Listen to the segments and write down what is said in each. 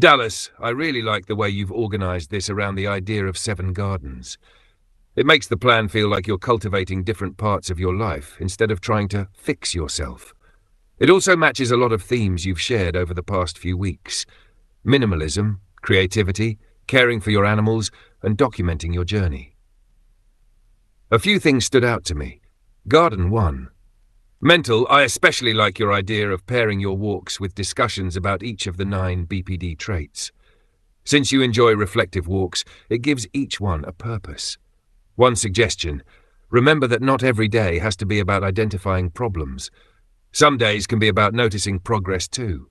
Dallas, I really like the way you've organized this around the idea of 7 gardens. It makes the plan feel like you're cultivating different parts of your life instead of trying to fix yourself. It also matches a lot of themes you've shared over the past few weeks. Minimalism, creativity, caring for your animals, and documenting your journey. A few things stood out to me. Garden 1. Mental, I especially like your idea of pairing your walks with discussions about each of the 9 BPD traits. Since you enjoy reflective walks, it gives each one a purpose. One suggestion: remember that not every day has to be about identifying problems. Some days can be about noticing progress too.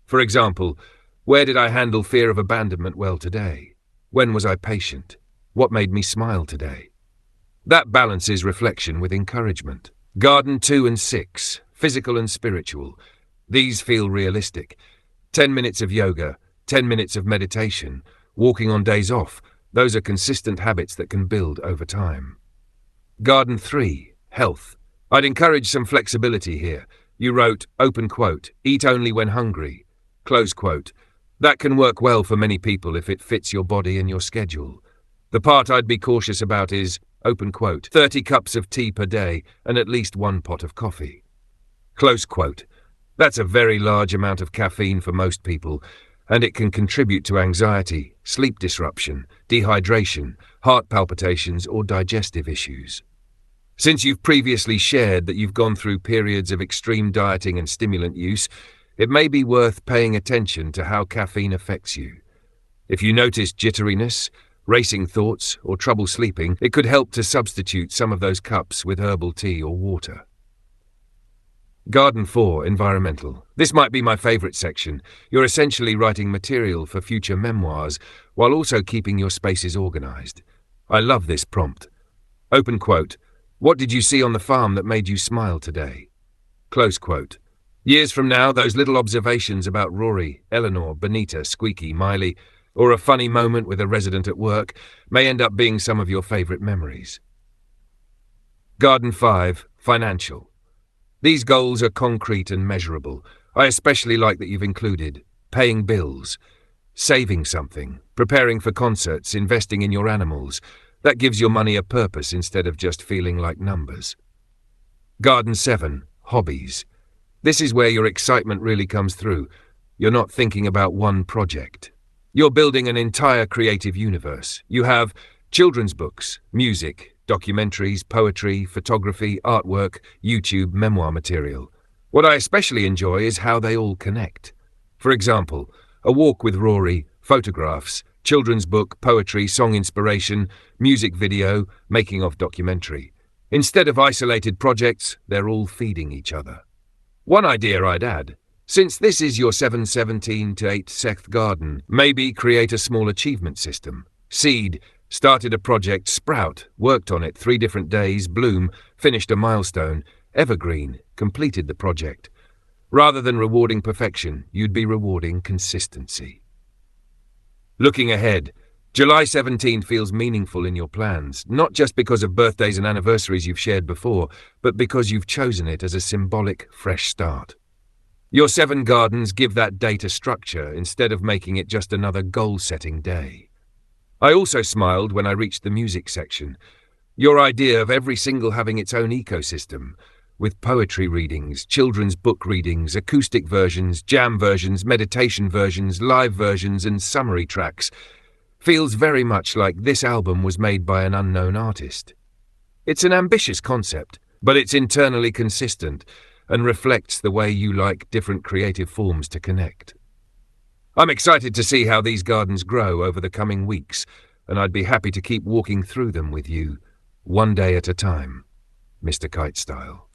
For example, where did I handle fear of abandonment well today? When was I patient? What made me smile today? That balances reflection with encouragement. Garden 2 and 6, physical and spiritual. These feel realistic. 10 minutes of yoga, 10 minutes of meditation, walking on days off. Those are consistent habits that can build over time. Garden 3, health. I'd encourage some flexibility here. You wrote, open quote, eat only when hungry, close quote. That can work well for many people if it fits your body and your schedule. The part I'd be cautious about is, open quote, 30 cups of tea per day and at least 1 pot of coffee. Close quote. That's a very large amount of caffeine for most people, and it can contribute to anxiety, sleep disruption, dehydration, heart palpitations, or digestive issues. Since you've previously shared that you've gone through periods of extreme dieting and stimulant use, it may be worth paying attention to how caffeine affects you. If you notice jitteriness, racing thoughts, or trouble sleeping, it could help to substitute some of those cups with herbal tea or water. Garden 4, environmental. This might be my favorite section. You're essentially writing material for future memoirs while also keeping your spaces organized. I love this prompt. Open quote. What did you see on the farm that made you smile today? Close quote. Years from now, those little observations about Rory, Eleanor, Benita, Squeaky, Miley, or a funny moment with a resident at work may end up being some of your favorite memories. Garden 5, financial. These goals are concrete and measurable. I especially like that you've included paying bills, saving something, preparing for concerts, investing in your animals. That gives your money a purpose instead of just feeling like numbers. Garden 7, hobbies. This is where your excitement really comes through. You're not thinking about one project. You're building an entire creative universe. You have children's books, music, documentaries, poetry, photography, artwork, YouTube, memoir material. What I especially enjoy is how they all connect. For example, a walk with Rory, photographs, children's book, poetry, song inspiration, music video, making of documentary. Instead of isolated projects, they're all feeding each other. One idea I'd add: since this is your 7/17 to 8 sect garden, maybe create a small achievement system. Seed, started a project; sprout, worked on it 3 different days; bloom, finished a milestone; evergreen, completed the project. Rather than rewarding perfection, you'd be rewarding consistency. Looking ahead, July 17 feels meaningful in your plans, not just because of birthdays and anniversaries you've shared before, but because you've chosen it as a symbolic, fresh start. Your 7 gardens give that date a structure instead of making it just another goal-setting day. I also smiled when I reached the music section. Your idea of every single having its own ecosystem, with poetry readings, children's book readings, acoustic versions, jam versions, meditation versions, live versions, and summary tracks, feels very much like this album was made by an unknown artist. It's an ambitious concept, but it's internally consistent and reflects the way you like different creative forms to connect. I'm excited to see how these gardens grow over the coming weeks, and I'd be happy to keep walking through them with you, one day at a time, Mr. Kite style.